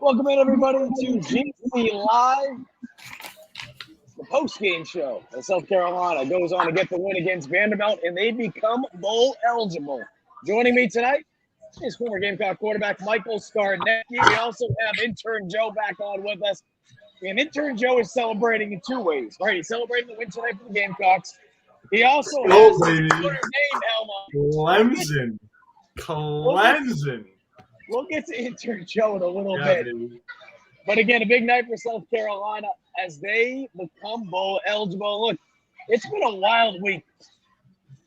Welcome in, everybody, to GC Live, the Postgame Show. South Carolina goes on to get the win against Vanderbilt, and they become bowl eligible. Joining me tonight is former Gamecock quarterback Michael Scarnecchia. We also have intern Joe back on with us. And intern Joe is celebrating in two ways, right? He's celebrating the win tonight for the Gamecocks. He also has his Notre Dame helmet. Clemson. We'll get to intern Joe in a little bit. Baby. But again, a big night for South Carolina as they become bowl eligible. Look, it's been a wild week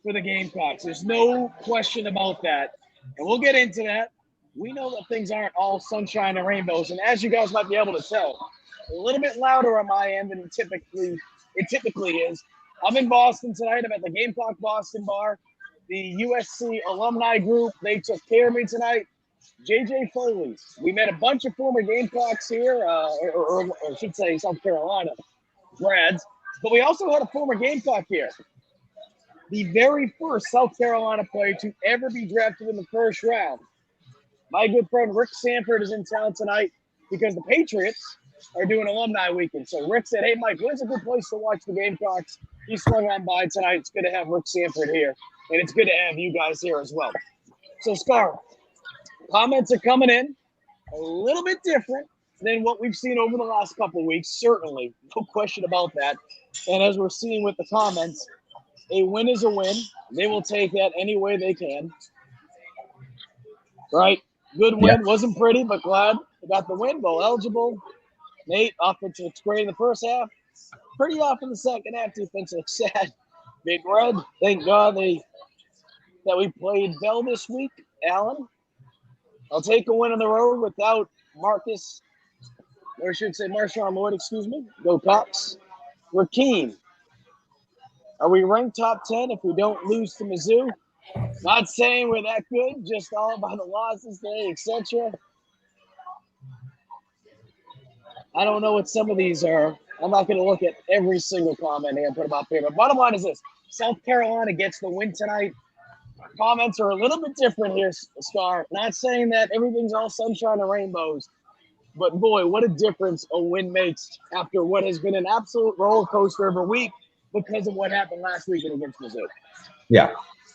for the Gamecocks. There's no question about that. And we'll get into that. We know that things aren't all sunshine and rainbows. And as you guys might be able to tell, a little bit louder on my end than it typically is. I'm in Boston tonight. I'm at the Gamecock Boston bar. The USC alumni group, they took care of me tonight. JJ Foley. We met a bunch of former Gamecocks here, or I should say South Carolina grads, but we also had a former Gamecock here. The very first South Carolina player to ever be drafted in the first round. My good friend Rick Sanford is in town tonight because the Patriots are doing alumni weekend. So Rick said, hey, Mike, where's a good place to watch the Gamecocks? He swung on by tonight. It's good to have Rick Sanford here, and it's good to have you guys here as well. So, Scar, comments are coming in a little bit different than what we've seen over the last couple of weeks. Certainly, no question about that. And as we're seeing with the comments, a win is a win. They will take that any way they can. Right? Good win. Yeah. Wasn't pretty, but glad they got the win. Bowl eligible. Nate, offense looks great in the first half. Pretty off in the second half. Defense looks sad. Big Red, thank God that we played Bell this week. Allen, I'll take a win on the road without Marcus, or I should say Marshawn Lloyd, excuse me. Go Cox. Rakeem, are we ranked top 10 if we don't lose to Mizzou? Not saying we're that good, just all about the losses today, etc. I don't know what some of these are. I'm not going to look at every single comment here and put them up here. But bottom line is this. South Carolina gets the win tonight. Comments are a little bit different here, Scar. Not saying that everything's all sunshine and rainbows. But, boy, what a difference a win makes after what has been an absolute roller coaster of a week because of what happened last weekend against Mizzou. Yeah,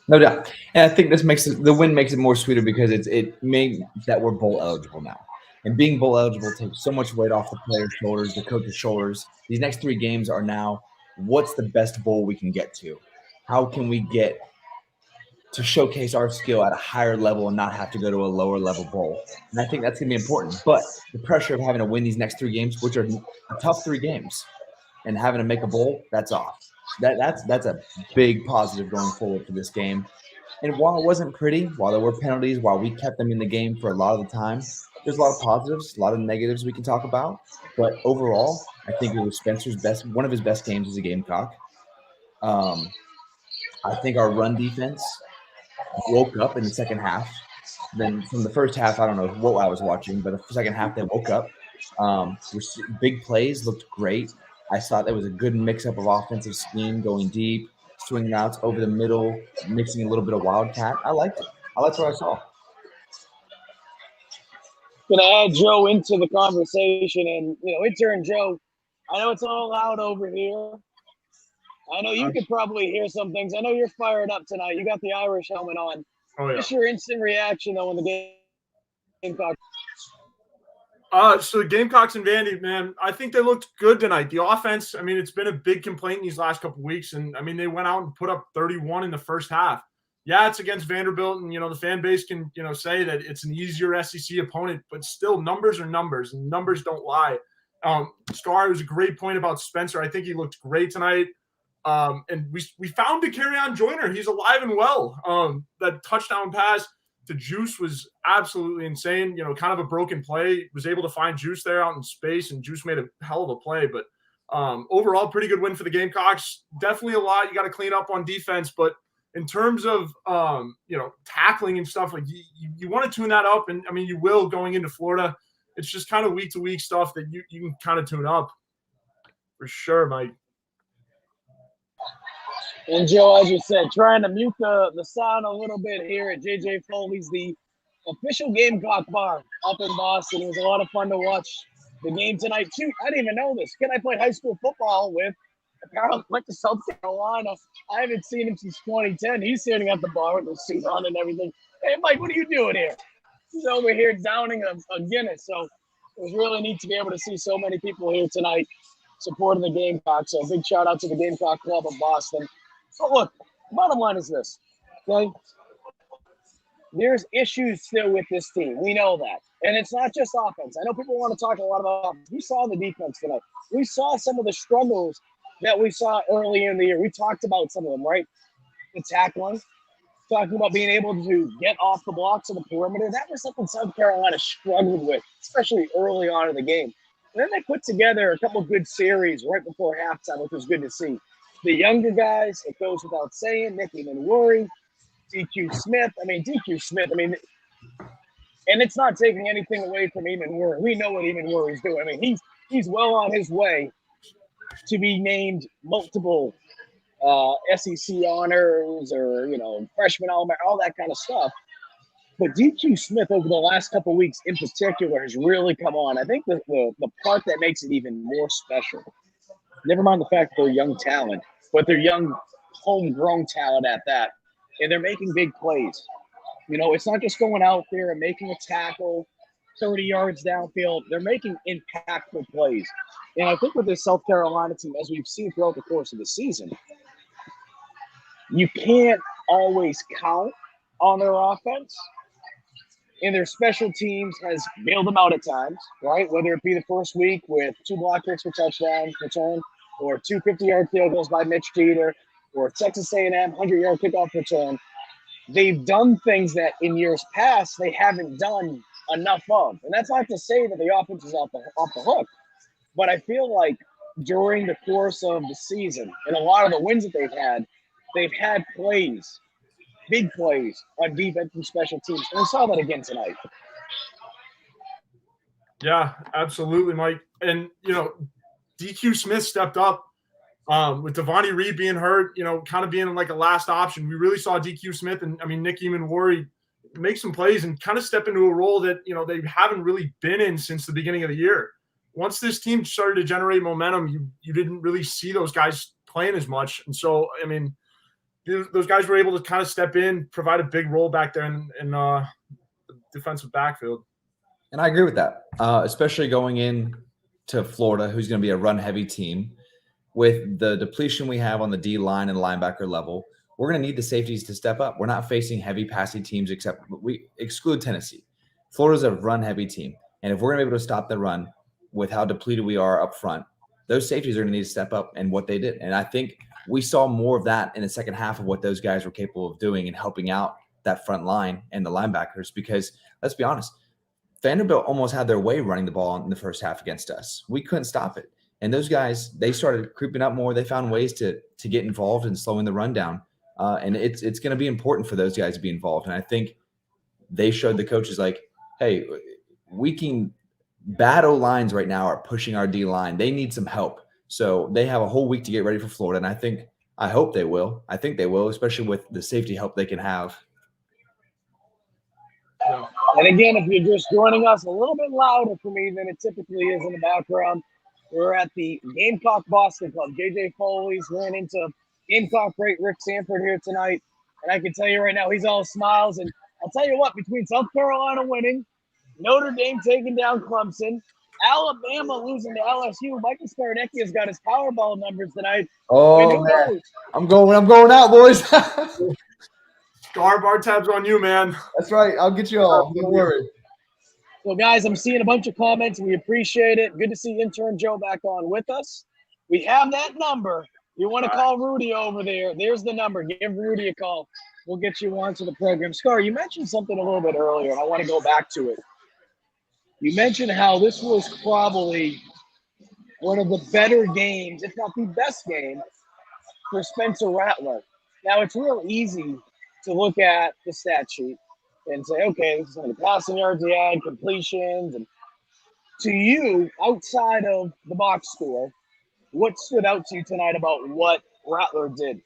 no doubt. And I think this makes the win makes it more sweeter because it made that we're bowl eligible now. And being bowl eligible takes so much weight off the players' shoulders, the coach's shoulders. These next three games are now, what's the best bowl we can get to? How can we get to showcase our skill at a higher level and not have to go to a lower level bowl? And I think that's going to be important. But the pressure of having to win these next three games, which are tough three games, and having to make a bowl, that's off. That's a big positive going forward for this game. And while it wasn't pretty, while there were penalties, while we kept them in the game for a lot of the time, there's a lot of positives, a lot of negatives we can talk about. But overall, I think it was Spencer's one of his best games as a Gamecock. I think our run defense woke up in the second half. Then from the first half, I don't know what I was watching, but the second half they woke up. Big plays looked great. I thought there was a good mix-up of offensive scheme, going deep, swing routes over the middle, mixing a little bit of wildcat. I liked it. I liked what I saw. Gonna add Joe into the conversation, and intern Joe, I know it's all loud over here. I know you could probably hear some things. I know you're fired up tonight. You got the Irish helmet on. Oh, yeah. What's your instant reaction though when the Gamecocks? So the Gamecocks and Vandy, man, I think they looked good tonight. The offense, I mean, it's been a big complaint these last couple of weeks, and I mean, they went out and put up 31 in the first half. Yeah, it's against Vanderbilt, and, the fan base can, say that it's an easier SEC opponent, but still numbers are numbers, and numbers don't lie. Scar, it was a great point about Spencer. I think he looked great tonight. And we found Dakereon Joyner. He's alive and well. That touchdown pass to Juice was absolutely insane. Kind of a broken play. Was able to find Juice there out in space, and Juice made a hell of a play. But overall, pretty good win for the Gamecocks. Definitely a lot you got to clean up on defense, but in terms of tackling and stuff, like you want to tune that up, and I mean you will going into Florida. It's just kind of week to week stuff that you can kind of tune up for sure, Mike. And Joe, as you said, trying to mute the sound a little bit here at JJ Foley's, the official Gamecock bar up in Boston. It was a lot of fun to watch the game tonight, too. I didn't even know this. Kid I played high school football with apparently went to South Carolina. I haven't seen him since 2010. He's sitting at the bar with the suit on and everything. Hey, Mike, what are you doing here? He's over here downing a Guinness. So it was really neat to be able to see so many people here tonight supporting the Gamecocks. So a big shout out to the Gamecock Club of Boston. But look, bottom line is this, okay? There's issues still with this team. We know that. And it's not just offense. I know people want to talk a lot about offense. We saw the defense tonight. We saw some of the struggles that we saw early in the year. We talked about some of them, right? The tackling, talking about being able to get off the blocks of the perimeter. That was something South Carolina struggled with, especially early on in the game. And then they put together a couple good series right before halftime, which was good to see. The younger guys, it goes without saying, Nicky Manwuri, DQ Smith. And it's not taking anything away from Eamon Worry. We know what Eamon Worry's doing. I mean, he's well on his way to be named multiple SEC honors or, freshman all that kind of stuff. But DQ Smith over the last couple of weeks in particular has really come on. I think the part that makes it even more special, never mind the fact that they're young talent, but they're young homegrown talent at that, and they're making big plays. It's not just going out there and making a tackle 30 yards downfield. They're making impactful plays. And I think with this South Carolina team, as we've seen throughout the course of the season, you can't always count on their offense. And their special teams has bailed them out at times, right? Whether it be the first week with 2 block kicks for touchdown return, or 2 50-yard field goals by Mitch Jeter, or Texas A&M 100-yard kickoff return. They've done things that in years past they haven't done enough of. And that's not to say that the offense is off the hook. But I feel like during the course of the season and a lot of the wins that they've had plays, big plays on defense and special teams. And we saw that again tonight. Yeah, absolutely, Mike. And, DQ Smith stepped up with Devontae Reed being hurt, kind of being like a last option. We really saw DQ Smith and, Nicky Manwuri make some plays and kind of step into a role that, they haven't really been in since the beginning of the year. Once this team started to generate momentum, you didn't really see those guys playing as much. And so, those guys were able to kind of step in, provide a big role back there in the defensive backfield. And I agree with that, especially going in to Florida, who's going to be a run-heavy team. With the depletion we have on the D-line and linebacker level, we're going to need the safeties to step up. We're not facing heavy passing teams except we exclude Tennessee. Florida's a run-heavy team. And if we're going to be able to stop the run with how depleted we are up front, those safeties are going to need to step up, and what they did. And I think we saw more of that in the second half of what those guys were capable of doing and helping out that front line and the linebackers, because let's be honest, Vanderbilt almost had their way running the ball in the first half against us. We couldn't stop it. And those guys, they started creeping up more. They found ways to get involved in slowing the run down. And it's going to be important for those guys to be involved. And I think they showed the coaches like, hey, we can – bad O-lines right now are pushing our D-line. They need some help. So they have a whole week to get ready for Florida. And I hope they will. I think they will, especially with the safety help they can have. And again, if you're just joining us, a little bit louder for me than it typically is in the background. We're at the Gamecock Boston Club. JJ Foley's ran into Gamecock great Rick Sanford here tonight. And I can tell you right now, he's all smiles. And I'll tell you what, between South Carolina winning, Notre Dame taking down Clemson, Alabama losing to LSU, Michael Scarnecchia has got his Powerball numbers tonight. Oh, man. I'm going out, boys. Bar tabs on you, man. That's right. I'll get you all. Don't worry. So, guys, I'm seeing a bunch of comments. We appreciate it. Good to see intern Joe back on with us. We have that number. You want to call Rudy over there. There's the number. Give Rudy a call. We'll get you onto the program. Scar, you mentioned something a little bit earlier, and I want to go back to it. You mentioned how this was probably one of the better games, if not the best game, for Spencer Rattler. Now, it's real easy to look at the stat sheet and say, okay, this is how many passing yards he had, completions. And to you, outside of the box score, what stood out to you tonight about what Rattler did?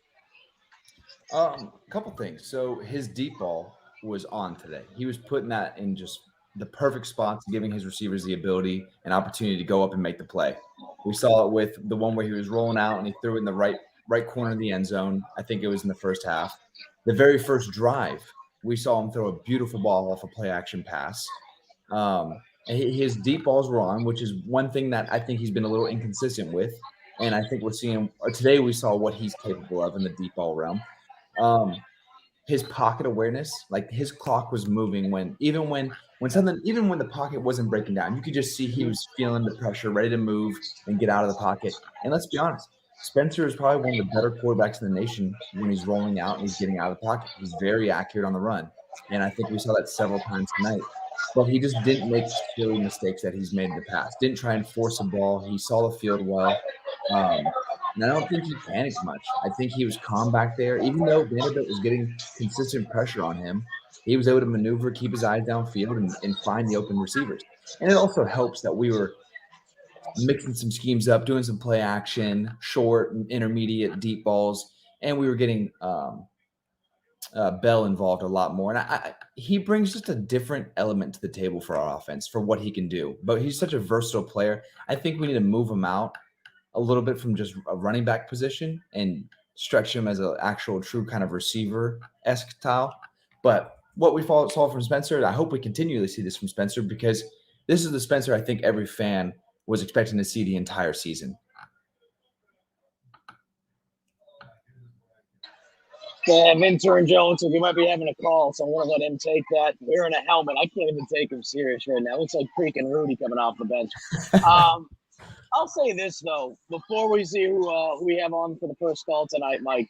A couple things. So his deep ball, was on today. He was putting that in just the perfect spots, giving his receivers the ability and opportunity to go up and make the play. We saw it with the one where he was rolling out and he threw it in the right corner of the end zone. I think it was in the first half. The very first drive, we saw him throw a beautiful ball off a play action pass. His deep balls were on, which is one thing that I think he's been a little inconsistent with. And I think we're seeing today we saw what he's capable of in the deep ball realm. His pocket awareness, like his clock was moving even when the pocket wasn't breaking down, you could just see he was feeling the pressure, ready to move and get out of the pocket. And let's be honest, Spencer is probably one of the better quarterbacks in the nation when he's rolling out and he's getting out of the pocket. He's very accurate on the run. And I think we saw that several times tonight. But he just didn't make silly mistakes that he's made in the past. Didn't try and force a ball. He saw the field well. And I don't think he panicked much. I think he was calm back there. Even though Vanderbilt was getting consistent pressure on him, he was able to maneuver, keep his eyes downfield, and find the open receivers. And it also helps that we were mixing some schemes up, doing some play action, short, intermediate, deep balls, and we were getting Bell involved a lot more. And he brings just a different element to the table for our offense for what he can do. But he's such a versatile player. I think we need to move him out a little bit from just a running back position and stretch him as an actual true kind of receiver-esque style. But what we saw from Spencer, I hope we continually see this from Spencer, because this is the Spencer I think every fan was expecting to see the entire season. Intern Jones, we might be having a call, so I'm going to let him take that. Wearing a helmet, I can't even take him serious right now. It looks like freaking Rudy coming off the bench. I'll say this, though, before we see who we have on for the first call tonight, Mike.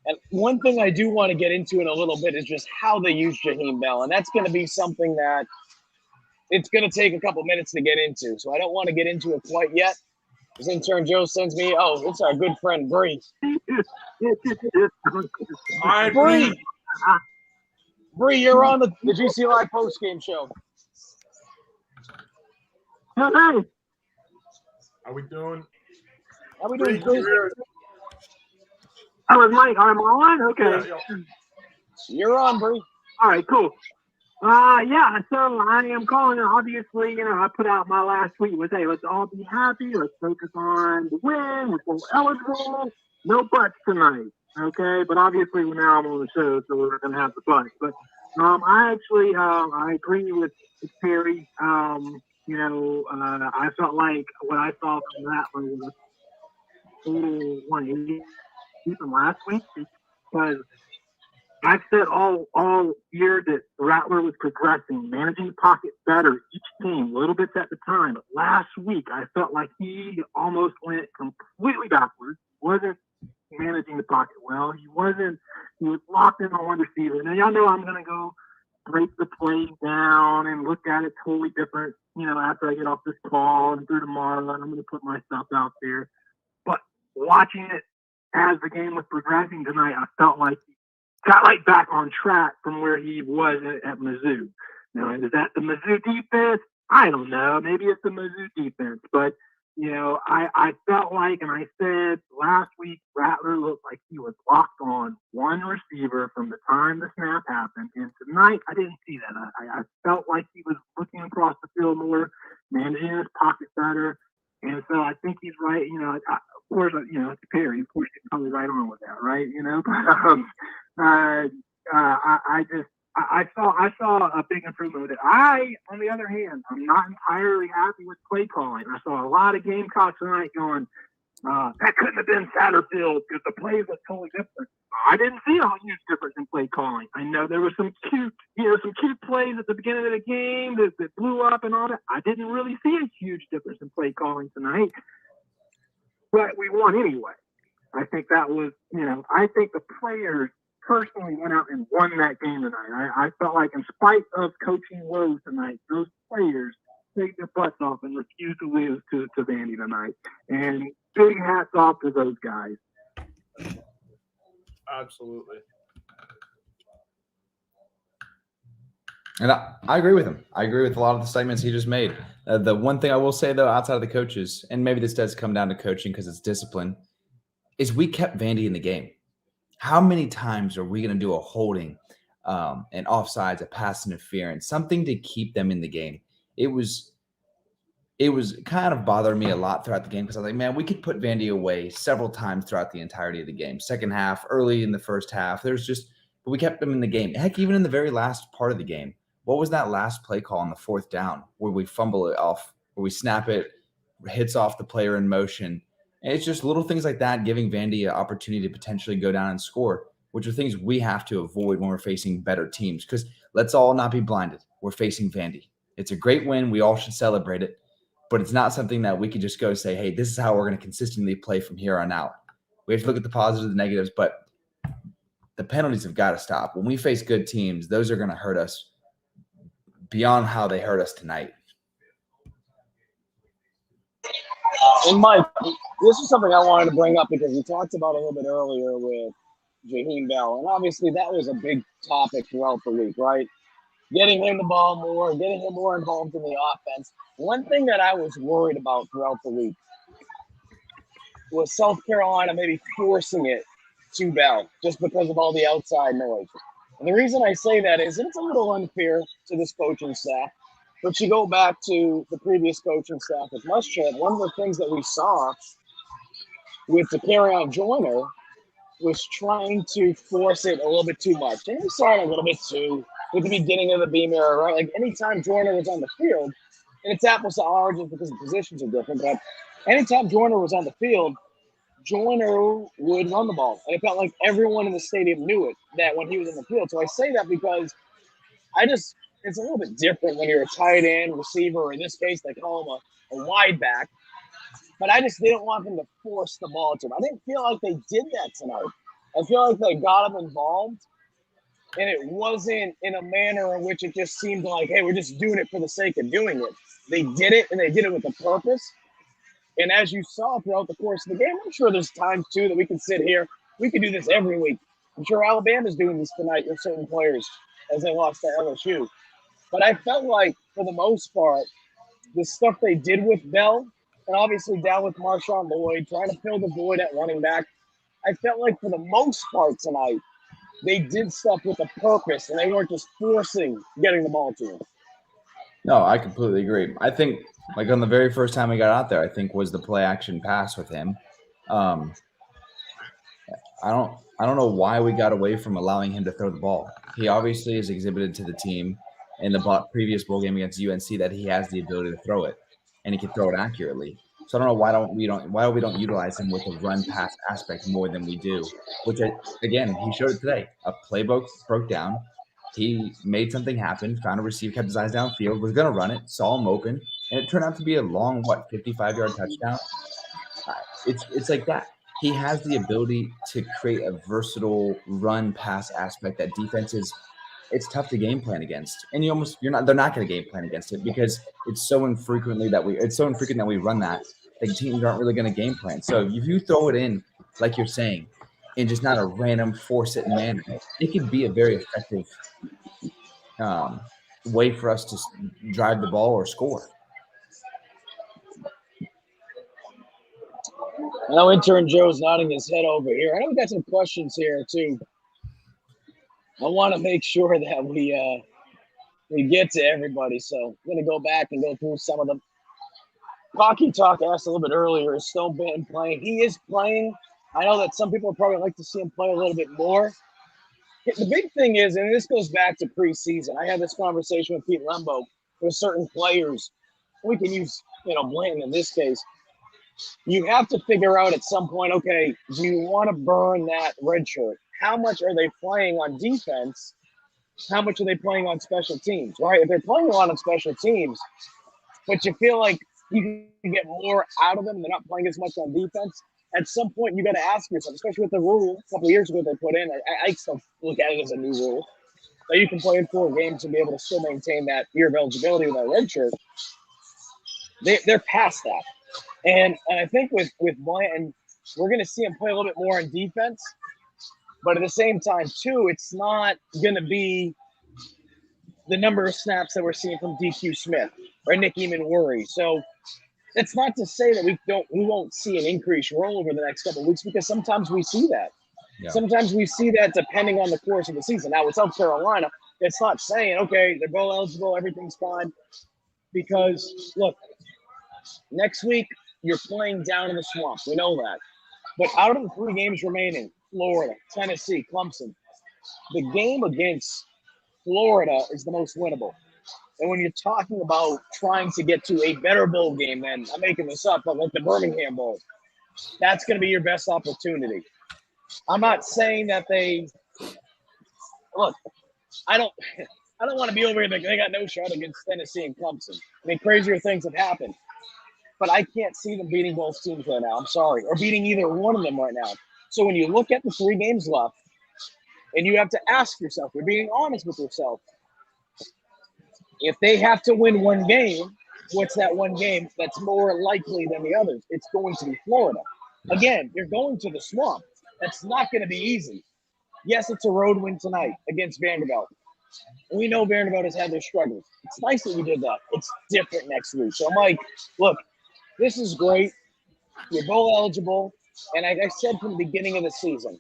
And one thing I do want to get into in a little bit is just how they use Jaheim Bell. And that's going to be something that it's going to take a couple minutes to get into. So I don't want to get into it quite yet. Because intern Joe sends me, it's our good friend Bree. Bree, you're on the GC Live Postgame Show. How we doing? Bree? Oh, it's Mike. I'm on? Okay. Yeah. You're on, Bree. All right, cool. So I am calling it. Obviously, I put out my last tweet was, hey, let's all be happy. Let's focus on the win. We're both eligible. No buts tonight, okay? But obviously, now I'm on the show, so we're going to have the buts. But I agree with Perry. I felt like what I saw from that was a total 180 from last week, because I've said all year that Rattler was progressing, managing the pocket better, each team, little bits at the time. But last week, I felt like he almost went completely backwards. Wasn't managing the pocket well. He was locked in on one receiver. Now, y'all know I'm going to go break the play down and look at it totally different, after I get off this call and through tomorrow, and I'm going to put my stuff out there. But watching it as the game was progressing tonight, I felt like he got back on track from where he was at Mizzou. Now, is that the Mizzou defense? I don't know. Maybe it's the Mizzou defense. But, I felt like, and I said last week, Rattler looked like he was locked on one receiver from the time the snap happened. And tonight, I didn't see that. I felt like he was looking across the field more, managing his pocket better. And so I think he's right. Of course, it's Perry. Of course, he's probably right on with that, right? I saw a big improvement with it. On the other hand, I'm not entirely happy with play calling. I saw a lot of Gamecocks tonight going, that couldn't have been Satterfield because the plays were totally different. I didn't see a huge difference in play calling. I know there were some cute plays at the beginning of the game that blew up and all that. I didn't really see a huge difference in play calling tonight, but we won anyway. I think that was, I think the players personally went out and won that game tonight. I felt like, in spite of coaching woes tonight, those players take their butts off and refuse to lose to Vandy tonight. And big hats off to those guys. Absolutely. And I agree with him. I agree with a lot of the statements he just made. The one thing I will say, though, outside of the coaches, and maybe this does come down to coaching because it's discipline, is we kept Vandy in the game. How many times are we going to do a holding and offsides, a pass interference, something to keep them in the game. It was kind of bothering me a lot throughout the game because I was like, man, we could put Vandy away several times throughout the entirety of the game. Second half, early in the first half, but we kept them in the game. Heck, even in the very last part of the game, what was that last play call on the fourth down where we fumble it off, where we snap it, hits off the player in motion? And it's just little things like that, giving Vandy an opportunity to potentially go down and score, which are things we have to avoid when we're facing better teams. Because let's all not be blinded. We're facing Vandy. It's a great win. We all should celebrate it. But it's not something that we could just go say, hey, this is how we're going to consistently play from here on out. We have to look at the positives and the negatives, but the penalties have got to stop. When we face good teams, those are going to hurt us beyond how they hurt us tonight. And Mike, this is something I wanted to bring up because we talked about a little bit earlier with Jaheim Bell. And obviously that was a big topic throughout the week, right? Getting him the ball more, getting him more involved in the offense. One thing that I was worried about throughout the week was South Carolina maybe forcing it to Bell just because of all the outside noise. And the reason I say that is it's a little unfair to this coaching staff. But you go back to the previous coaching staff with Muschamp, one of the things that we saw with the carry-on Joyner was trying to force it a little bit too much. And we saw it a little bit too with the beginning of the beam era, right? Like anytime Joyner was on the field, and it's apples to oranges because the positions are different, but anytime Joyner was on the field, Joyner would run the ball. And it felt like everyone in the stadium knew it, that when he was in the field. So I say that because it's a little bit different when you're a tight end, receiver, or in this case, they call him a wide back. But I just didn't want them to force the ball to him. I didn't feel like they did that tonight. I feel like they got him involved, and it wasn't in a manner in which it just seemed like, hey, we're just doing it for the sake of doing it. They did it, and they did it with a purpose. And as you saw throughout the course of the game, I'm sure there's times, too, that we can sit here. We can do this every week. I'm sure Alabama's doing this tonight with certain players as they lost to LSU. But I felt like, for the most part, the stuff they did with Bell, and obviously down with Marshawn Lloyd, trying to fill the void at running back, I felt like for the most part tonight, they did stuff with a purpose, and they weren't just forcing getting the ball to him. No, I completely agree. I think, like on the very first time we got out there, I think was the play action pass with him. I don't know why we got away from allowing him to throw the ball. He obviously has exhibited to the team in the previous bowl game against UNC that he has the ability to throw it, and he can throw it accurately. So I don't know why we don't utilize him with a run pass aspect more than we do. Which again, he showed it today. A playbook broke down. He made something happen, found a receiver, kept his eyes downfield, was going to run it, saw him open, and it turned out to be a long 55-yard touchdown. It's like that. He has the ability to create a versatile run pass aspect that defenses. It's tough to game plan against, and they're not going to game plan against it because it's so infrequent that we run that. Like teams aren't really going to game plan. So if you throw it in, like you're saying, in just not a random force it manner, it could be a very effective way for us to drive the ball or score. I know intern Joe's nodding his head over here. I know we got some questions here too. I want to make sure that we get to everybody, so I'm going to go back and go through some of them. Hockey Talk asked a little bit earlier, is Stone Benton playing? He is playing. I know that some people would probably like to see him play a little bit more. The big thing is, and this goes back to preseason, I had this conversation with Pete Lembo with certain players. We can use, Blanton in this case. You have to figure out at some point, okay, do you want to burn that red shirt? How much are they playing on defense? How much are they playing on special teams, right? If they're playing a lot on special teams, but you feel like you can get more out of them and they're not playing as much on defense, at some point you got to ask yourself, especially with the rule a couple of years ago they put in, I still look at it as a new rule, that you can play in 4 games and be able to still maintain that year of eligibility with that red shirt. They're past that. And I think with Blanton, we're going to see him play a little bit more on defense. But at the same time, too, it's not going to be the number of snaps that we're seeing from DQ Smith or Nick Eamon-Worry. So it's not to say that we won't see an increased role over the next couple of weeks, because sometimes we see that. Yeah. Sometimes we see that depending on the course of the season. Now with South Carolina, it's not saying, okay, they're bowl eligible, everything's fine. Because, look, next week you're playing down in the swamp. We know that. But out of the 3 games remaining, Florida, Tennessee, Clemson, the game against Florida is the most winnable. And when you're talking about trying to get to a better bowl game than, I'm making this up, but like the Birmingham Bowl, that's going to be your best opportunity. I'm not saying that look, I don't want to be over here like they got no shot against Tennessee and Clemson. I mean, crazier things have happened. But I can't see them beating both teams right now. I'm sorry. Or beating either one of them right now. So when you look at the 3 games left, and you have to ask yourself, you're being honest with yourself, if they have to win one game, what's that one game that's more likely than the others? It's going to be Florida. Again, you're going to the swamp. That's not going to be easy. Yes, it's a road win tonight against Vanderbilt. We know Vanderbilt has had their struggles. It's nice that we did that. It's different next week. So, Mike, look, this is great. You're bowl eligible. And like I said from the beginning of the season,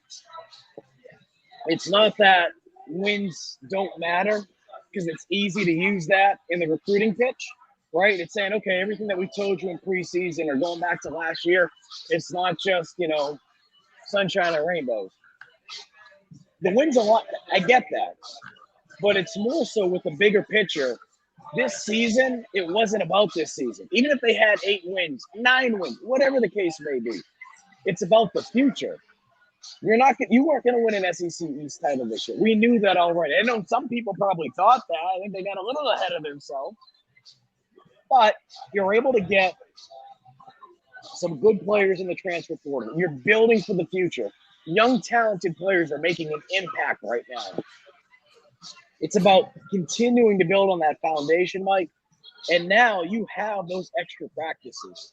it's not that wins don't matter, because it's easy to use that in the recruiting pitch, right? It's saying, okay, everything that we told you in preseason or going back to last year, it's not just, sunshine and rainbows. The wins a lot. I get that. But it's more so with the bigger picture. This season, it wasn't about this season. Even if they had 8 wins, 9 wins, whatever the case may be, it's about the future. You weren't going to win an SEC East title this year. We knew that already. I know some people probably thought that. I think they got a little ahead of themselves. But you're able to get some good players in the transfer portal. You're building for the future. Young, talented players are making an impact right now. It's about continuing to build on that foundation, Mike. And now you have those extra practices.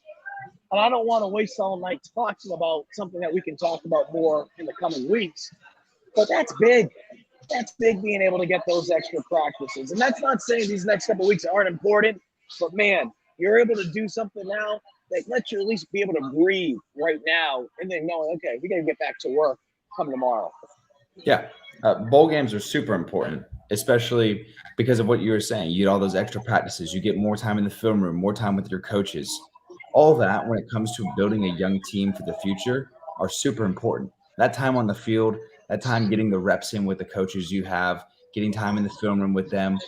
And I don't want to waste all night talking about something that we can talk about more in the coming weeks. But that's big. That's big, being able to get those extra practices. And that's not saying these next couple of weeks aren't important. But, man, you're able to do something now that lets you at least be able to breathe right now and then knowing, okay, we got to get back to work come tomorrow. Yeah. Bowl games are super important, especially because of what you were saying. You get all those extra practices. You get more time in the film room, more time with your coaches. All that, when it comes to building a young team for the future, are super important. That time on the field, that time getting the reps in with the coaches you have, getting time in the film room with them,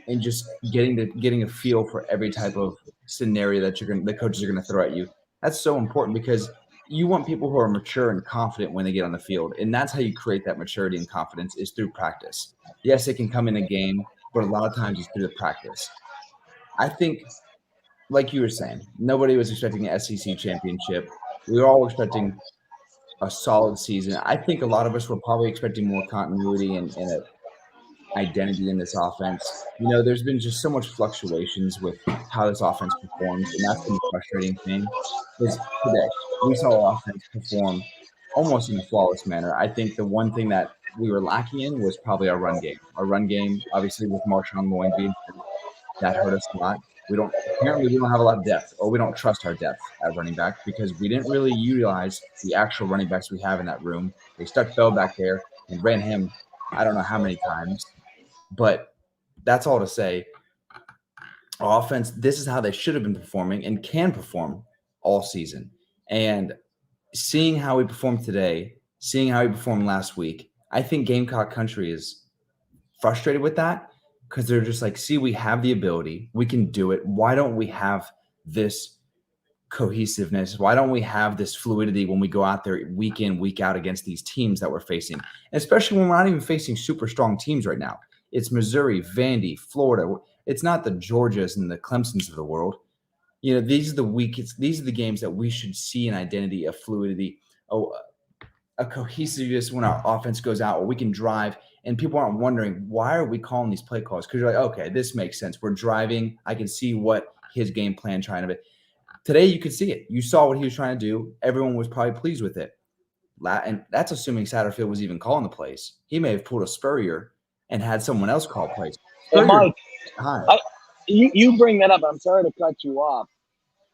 and just getting a feel for every type of scenario that the coaches are going to throw at you. That's so important, because you want people who are mature and confident when they get on the field. And that's how you create that maturity and confidence, is through practice. Yes, it can come in a game, but a lot of times it's through the practice. I think, like you were saying, nobody was expecting an SEC championship. We were all expecting a solid season. I think a lot of us were probably expecting more continuity and an identity in this offense. There's been just so much fluctuations with how this offense performs, and that's been the frustrating thing. Is today we saw our offense perform almost in a flawless manner. I think the one thing that we were lacking in was probably our run game. Our run game, obviously, with Marshawn going being hurt, that hurt us a lot. We don't have a lot of depth, or we don't trust our depth at running back, because we didn't really utilize the actual running backs we have in that room. They stuck Bell back there and ran him I don't know how many times. But that's all to say, our offense, this is how they should have been performing and can perform all season. And seeing how we performed today, seeing how we performed last week, I think Gamecock Country is frustrated with that, because they're just like, see, we have the ability. We can do it. Why don't we have this cohesiveness? Why don't we have this fluidity when we go out there week in, week out against these teams that we're facing, and especially when we're not even facing super strong teams right now? It's Missouri, Vandy, Florida. It's not the Georgias and the Clemsons of the world. These are the games that we should see an identity, a fluidity, a cohesiveness when our offense goes out, or we can drive and people aren't wondering, why are we calling these play calls? Because you're like, okay, this makes sense. We're driving. I can see what his game plan trying to be. Today, you could see it. You saw what he was trying to do. Everyone was probably pleased with it. And that's assuming Satterfield was even calling the plays. He may have pulled a Spurrier and had someone else call plays. Hey, Mike, you bring that up. I'm sorry to cut you off.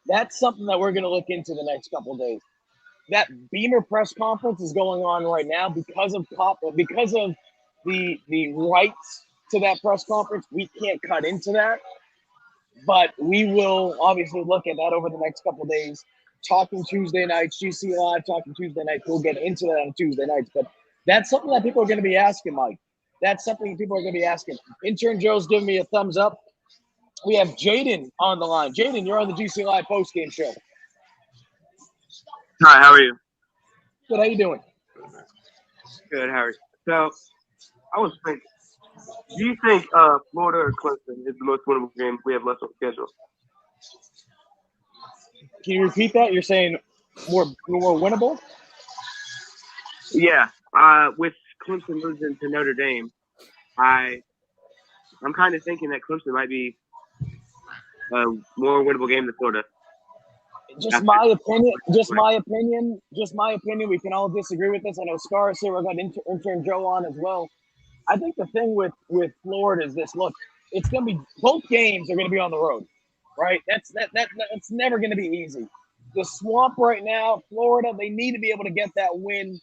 That's something that we're going to look into the next couple of days. that Beamer press conference is going on right now because of the rights to that press conference. We can't cut into that, but we will obviously look at that over the next couple of days. Talking Tuesday nights, GC Live, talking Tuesday nights. We'll get into that on Tuesday nights, but that's something that people are going to be asking, Mike. That's something people are going to be asking. Intern Joe's giving me a thumbs up. We have Jaden on the line. Jaden, you're on the GC Live postgame show. Hi, how are you? Good. How you doing? Good, Harry. So, I was thinking, do you think Florida or Clemson is the most winnable game we have left on the schedule? Can you repeat that? You're saying more winnable? Yeah. With Clemson losing to Notre Dame, I'm kind of thinking that Clemson might be a more winnable game than Florida. Just my opinion. We can all disagree with this. I know Scar here. We've got intern Joe on as well. I think the thing with Florida is this. Look, it's going to be both games are going to be on the road, right? That's never going to be easy. The Swamp right now, Florida, they need to be able to get that win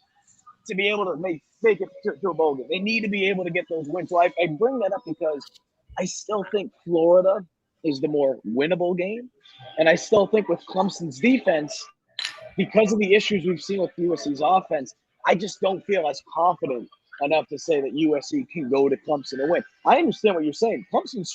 to be able to make it to a bowl game. They need to be able to get those wins. So I bring that up because I still think Florida is the more winnable game. And I still think with Clemson's defense, because of the issues we've seen with USC's offense, I just don't feel as confident enough to say that USC can go to Clemson and win. I understand what you're saying. Clemson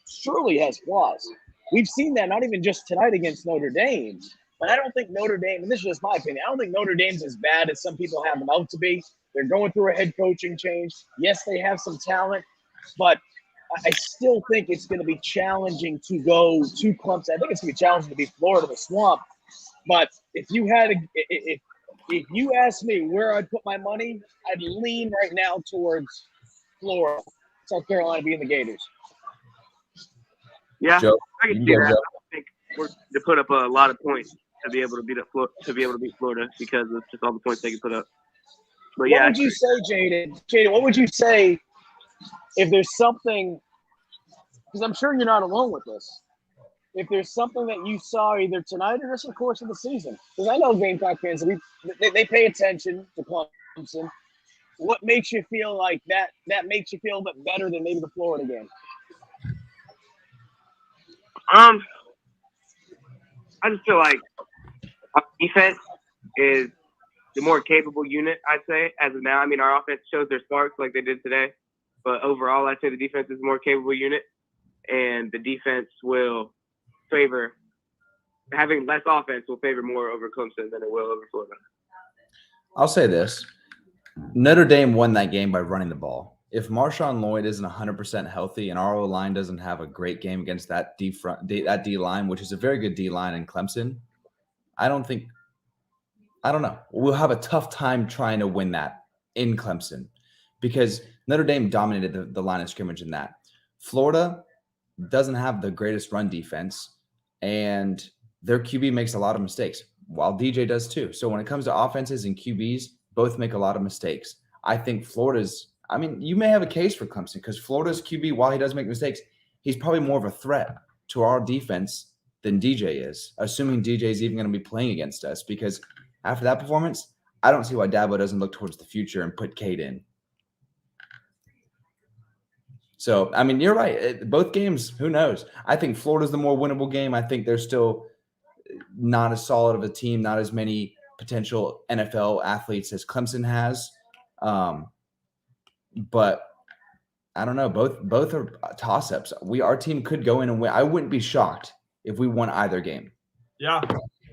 surely has flaws. We've seen that not even just tonight against Notre Dame, but I don't think Notre Dame, and this is just my opinion, I don't think Notre Dame's as bad as some people have them out to be. They're going through a head coaching change. Yes, they have some talent, but I still think it's going to be challenging to go to Clemson. I think it's going to be challenging to beat Florida, the Swamp. But if you asked me where I'd put my money, I'd lean right now towards Florida, South Carolina being the Gators. Yeah, Joe, I can see that. I think we're to put up a lot of points to be able to beat Florida because of just all the points they can put up. But yeah, what would you say, Jaden? Jaden, what would you say if there's something? Because I'm sure you're not alone with this. If there's something that you saw either tonight or just in the course of the season, because I know Gamecock fans, they pay attention to Clemson. What makes you feel like that makes you feel a bit better than maybe the Florida game? I just feel like our defense is the more capable unit, I'd say, as of now. I mean, our offense shows their sparks like they did today, but overall, I'd say the defense is the more capable unit, and the defense will favor having less offense will favor more over Clemson than it will over Florida. I'll say this. Notre Dame won that game by running the ball. If Marshawn Lloyd isn't 100% healthy and our O-line doesn't have a great game against that D-line, which is a very good D-line in Clemson, I don't know. We'll have a tough time trying to win that in Clemson because Notre Dame dominated the line of scrimmage in that. Florida doesn't have the greatest run defense, and their QB makes a lot of mistakes, while DJ does too. So when it comes to offenses and QBs, both make a lot of mistakes. I think you may have a case for Clemson because Florida's QB, while he does make mistakes, he's probably more of a threat to our defense than DJ is, assuming DJ is even going to be playing against us, because after that performance, I don't see why Dabo doesn't look towards the future and put Cade in. So, I mean, you're right. Both games, who knows? I think Florida's the more winnable game. I think they're still not as solid of a team, not as many potential NFL athletes as Clemson has. But I don't know. Both are toss-ups. Our team could go in and win. I wouldn't be shocked if we won either game. Yeah.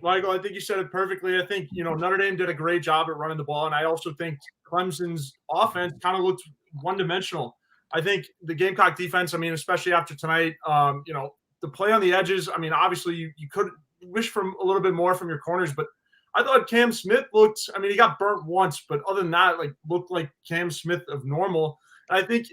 Michael, I think you said it perfectly. I think, Notre Dame did a great job at running the ball, and I also think Clemson's offense kind of looked one-dimensional. I think the Gamecock defense, especially after tonight, the play on the edges, obviously you could wish for a little bit more from your corners, but I thought Cam Smith looked, he got burnt once, but other than that, looked like Cam Smith of normal. And I think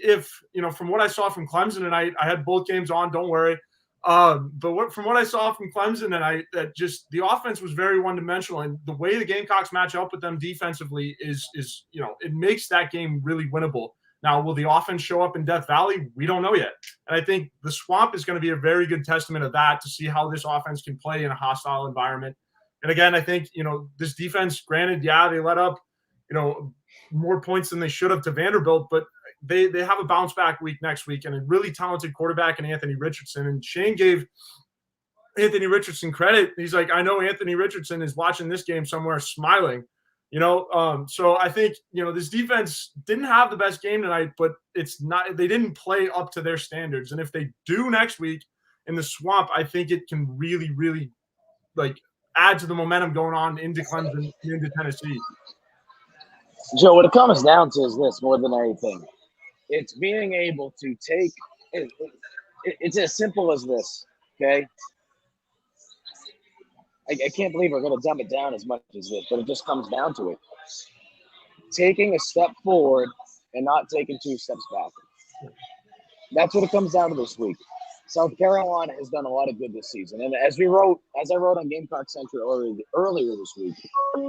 from what I saw from Clemson tonight, I had both games on, don't worry. But from what I saw from Clemson tonight, that just the offense was very one-dimensional, and the way the Gamecocks match up with them defensively is it makes that game really winnable. Now, will the offense show up in Death Valley? We don't know yet. And I think the Swamp is going to be a very good testament of that, to see how this offense can play in a hostile environment. And again, I think, this defense, granted, yeah, they let up, more points than they should have to Vanderbilt, but they have a bounce back week next week and a really talented quarterback in Anthony Richardson. And Shane gave Anthony Richardson credit. He's like, I know Anthony Richardson is watching this game somewhere smiling, so I think, this defense didn't have the best game tonight, but they didn't play up to their standards. And if they do next week in the Swamp, I think it can really, really add to the momentum going on into Clemson, into Tennessee. Joe, what it comes down to is this more than anything. It's being able to take it's as simple as this, okay? I can't believe we're going to dumb it down as much as this, but it just comes down to it. Taking a step forward and not taking 2 steps back. That's what it comes down to this week. South Carolina has done a lot of good this season. And as I wrote on Gamecock Central earlier this week, I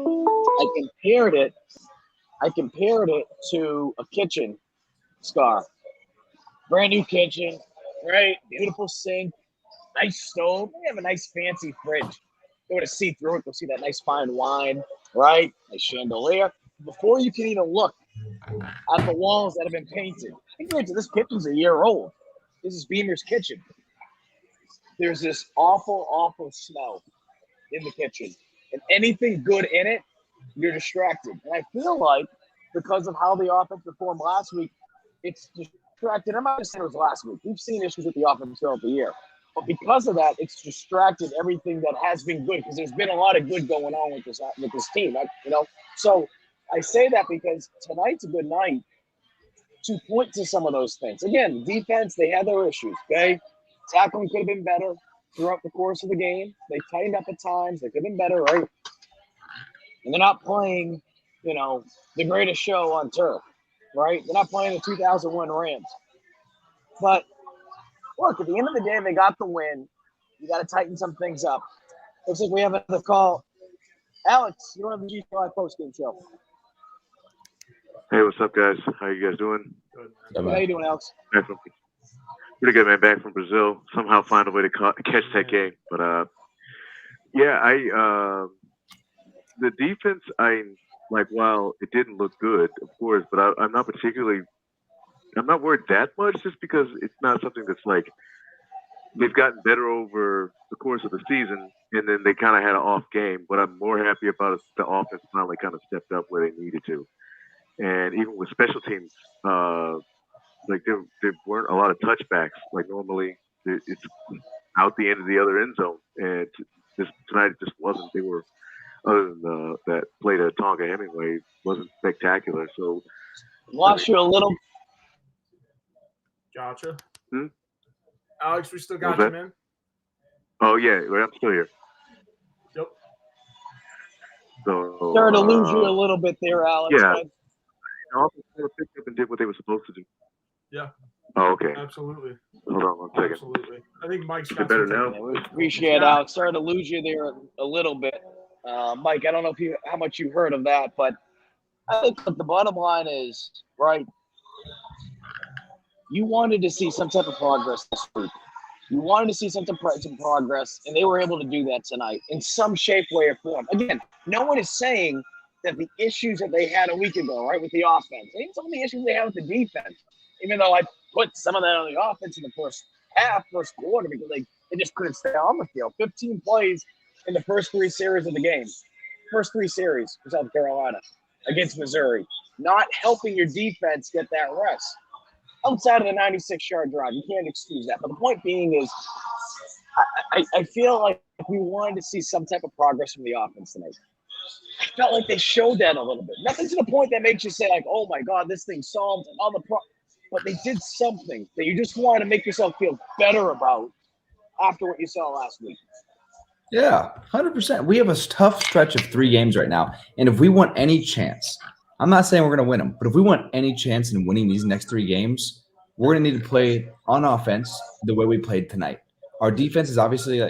compared it to a kitchen, Scar. Brand new kitchen, right? Beautiful sink, nice stove. We have a nice fancy fridge. You want to see through it, go see that nice fine wine, right? Nice chandelier. Before you can even look at the walls that have been painted, this kitchen's a year old. This is Beamer's kitchen. There's this awful, awful smell in the kitchen. And anything good in it, you're distracted. And I feel like because of how the offense performed last week, it's distracted. I'm not just saying it was last week. We've seen issues with the offense throughout the year. But because of that, it's distracted everything that has been good because there's been a lot of good going on with this team. So I say that because tonight's a good night to point to some of those things. Again, defense, they had their issues, okay? Tackling could have been better throughout the course of the game. They tightened up at times. They could have been better, right? And they're not playing, the greatest show on turf, right? They're not playing the 2001 Rams. But look, at the end of the day, they got the win. You got to tighten some things up. Looks like we have another call. Alex, you're on the G5 Postgame Show. Hey, what's up, guys? How you guys doing? Good. How you doing, Alex? Pretty good, man. Back from Brazil. Somehow find a way to catch that game. But, the defense, while it didn't look good, of course, but I'm not worried that much just because it's not something that's they've gotten better over the course of the season, and then they kind of had an off game. What I'm more happy about is the offense finally kind of stepped up where they needed to. And even with special teams, there weren't a lot of touchbacks. Normally, it's out the end of the other end zone. And tonight it just wasn't. They were, other than that play to Tonga Hemingway, wasn't spectacular. So lost you a little. Gotcha. Alex, we still got you, man. Oh, yeah. I'm still here. Yep. So, started to lose you a little bit there, Alex. Yeah. Offense picked up and did what they were supposed to do. Yeah. Oh, okay. Absolutely. Hold on 1 second. Absolutely. I think Mike's got better now. We appreciate Alex. Started to lose you there a little bit. Mike, I don't know how much you heard of that, but I think the bottom line is, right, you wanted to see some type of progress this week. You wanted to see some progress, and they were able to do that tonight in some shape, way, or form. Again, no one is saying that the issues that they had a week ago, right, with the offense, even some of the issues they had with the defense, even though I put some of that on the offense in the first quarter, because they just couldn't stay on the field. 15 plays in the first 3 series of the game. First 3 series for South Carolina against Missouri. Not helping your defense get that rest. Outside of the 96-yard drive, you can't excuse that. But the point being is, I feel like we wanted to see some type of progress from the offense tonight. I felt like they showed that a little bit. Nothing to the point that makes you say, oh, my God, this thing solved all the problems. But they did something that you just wanted to make yourself feel better about after what you saw last week. Yeah, 100%. We have a tough stretch of 3 games right now. And if we want any chance – I'm not saying we're going to win them, but if we want any chance in winning these next 3 games, we're going to need to play on offense the way we played tonight. Our defense is obviously I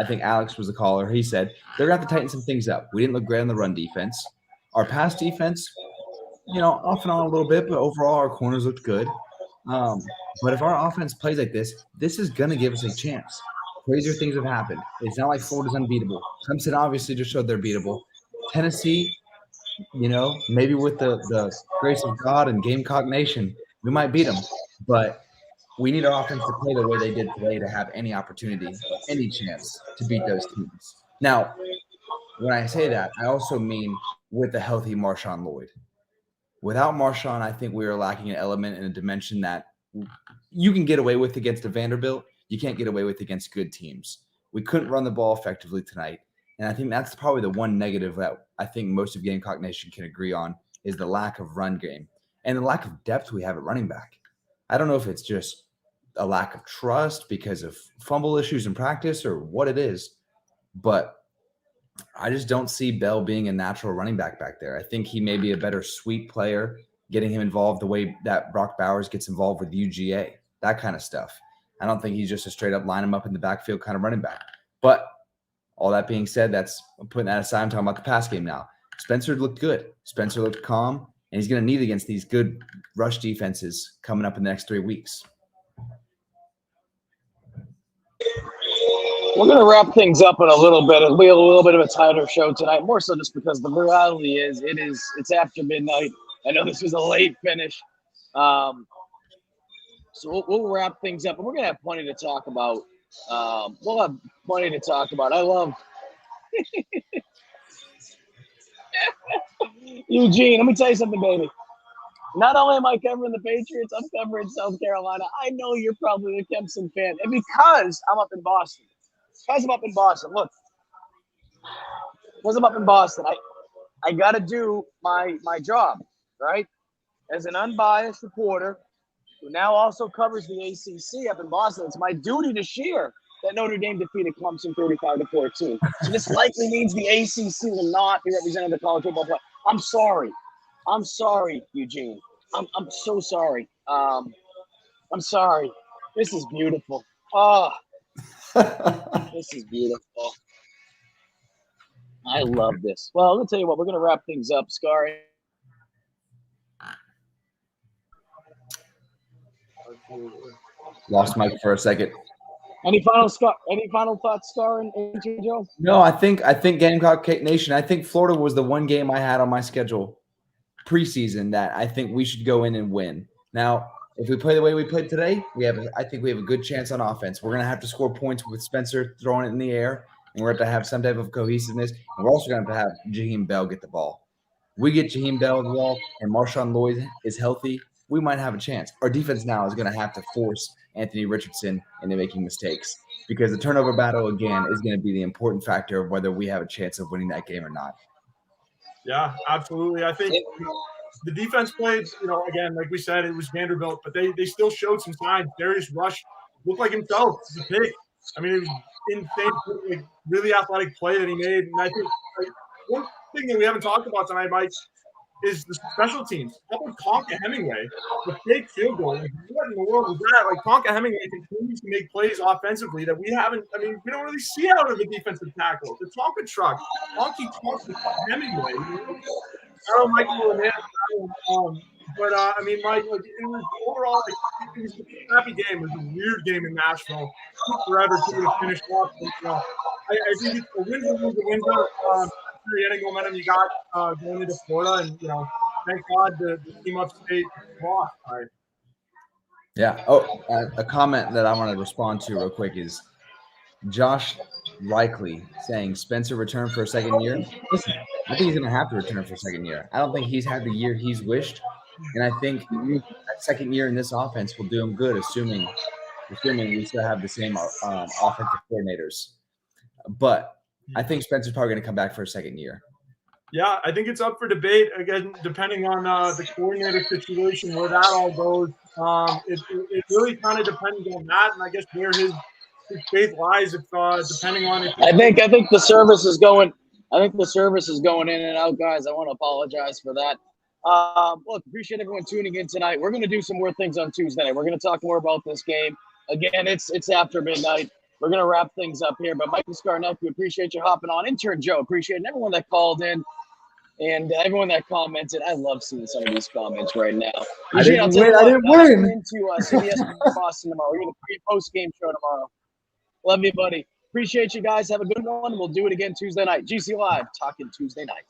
think Alex was the caller. He said they're going to have to tighten some things up. We didn't look great on the run defense. Our pass defense, off and on a little bit, but overall our corners looked good. But if our offense plays like this is going to give us a chance crazier things have happened. It's not like Florida's unbeatable. Clemson obviously just showed they're beatable. Tennessee, maybe with the grace of God and Gamecock Nation, we might beat them. But we need our offense to play the way they did today to have any opportunity, any chance to beat those teams. Now, when I say that, I also mean with a healthy Marshawn Lloyd. Without Marshawn, I think we are lacking an element and a dimension that you can get away with against a Vanderbilt. You can't get away with against good teams. We couldn't run the ball effectively tonight. And I think that's probably the one negative that I think most of Gamecock Nation can agree on is the lack of run game and the lack of depth we have at running back. I don't know if it's just a lack of trust because of fumble issues in practice or what it is, but I just don't see Bell being a natural running back there. I think he may be a better sweep player, getting him involved the way that Brock Bowers gets involved with UGA, that kind of stuff. I don't think he's just a straight up line him up in the backfield kind of running back. But all that being said, I'm putting that aside. I'm talking about the pass game now. Spencer looked good. Spencer looked calm, and he's going to need against these good rush defenses coming up in the next 3 weeks. We're going to wrap things up in a little bit. It'll be a little bit of a tighter show tonight, more so just because the reality is it's after midnight. I know this was a late finish. So we'll wrap things up, and we're going to have plenty to talk about. I love Eugene. Let me tell you something, baby. Not only am I covering the Patriots, I'm covering South Carolina. I know you're probably a Clemson fan, and because I'm up in Boston. Look, because I'm up in Boston, I got to do my job, right? As an unbiased reporter who now also covers the ACC up in Boston, it's my duty to share that Notre Dame defeated Clemson 35-14. So this likely means the ACC will not be representing the college football playoff. I'm sorry, Eugene. I'm so sorry. I'm sorry. This is beautiful. Oh, this is beautiful. I love this. Well, I'm going to tell you what. We're going to wrap things up, Scar. Lost Mike for a second. Any final thoughts, Scar and Joe? No, I think Gamecock Nation. I think Florida was the one game I had on my schedule preseason that I think we should go in and win. Now, if we play the way we played today, I think we have a good chance on offense. We're going to have to score points with Spencer throwing it in the air, and we're going to have some type of cohesiveness. And we're also going to have Jaheim Bell get the ball. We get Jaheim Bell the ball, and Marshawn Lloyd is healthy, we might have a chance. Our defense now is going to have to force Anthony Richardson into making mistakes because the turnover battle, again, is going to be the important factor of whether we have a chance of winning that game or not. Yeah, absolutely. I think the defense played, again, like we said, it was Vanderbilt, but they still showed some signs. Darius Rush looked like himself. He's big. I mean, it was insane, really athletic play that he made. And I think one thing that we haven't talked about tonight, Mike, is the special teams. How about Tonka Hemingway? The fake field goal. What in the world was that? Tonka Hemingway continues to make plays offensively that we don't really see out of the defensive tackle. The Tonka truck. Tonka Hemingway. I don't like the but Mike, it was overall, it was a happy game. It was a weird game in Nashville. It took forever to finish off. I think it's a win for the window. Any momentum you got going into Florida, and thank God the team upstate lost. Right. Yeah. Oh, a comment that I want to respond to real quick is Josh Likely saying Spencer returned for a second year. Listen, I think he's going to have to return for a second year. I don't think he's had the year he's wished, and I think that second year in this offense will do him good, assuming we still have the same offensive coordinators. But I think Spencer's probably going to come back for a second year. Yeah, I think it's up for debate, again, depending on the coordinator situation, where that all goes. It really kind of depends on that, and I guess where his faith lies, if depending on it. I think the service is going. I think the service is going in and out, guys. I want to apologize for that. Look, appreciate everyone tuning in tonight. We're going to do some more things on Tuesday night. We're going to talk more about this game. Again, it's after midnight. We're going to wrap things up here. But Michael Scarnecchia, appreciate you hopping on. Intern Joe, appreciate it. And everyone that called in and everyone that commented. I love seeing some of these comments right now. I didn't win. Into CBS Boston tomorrow. We're going to pre-post game show tomorrow. Love you, buddy. Appreciate you guys. Have a good one. We'll do it again Tuesday night. GC Live, talking Tuesday night.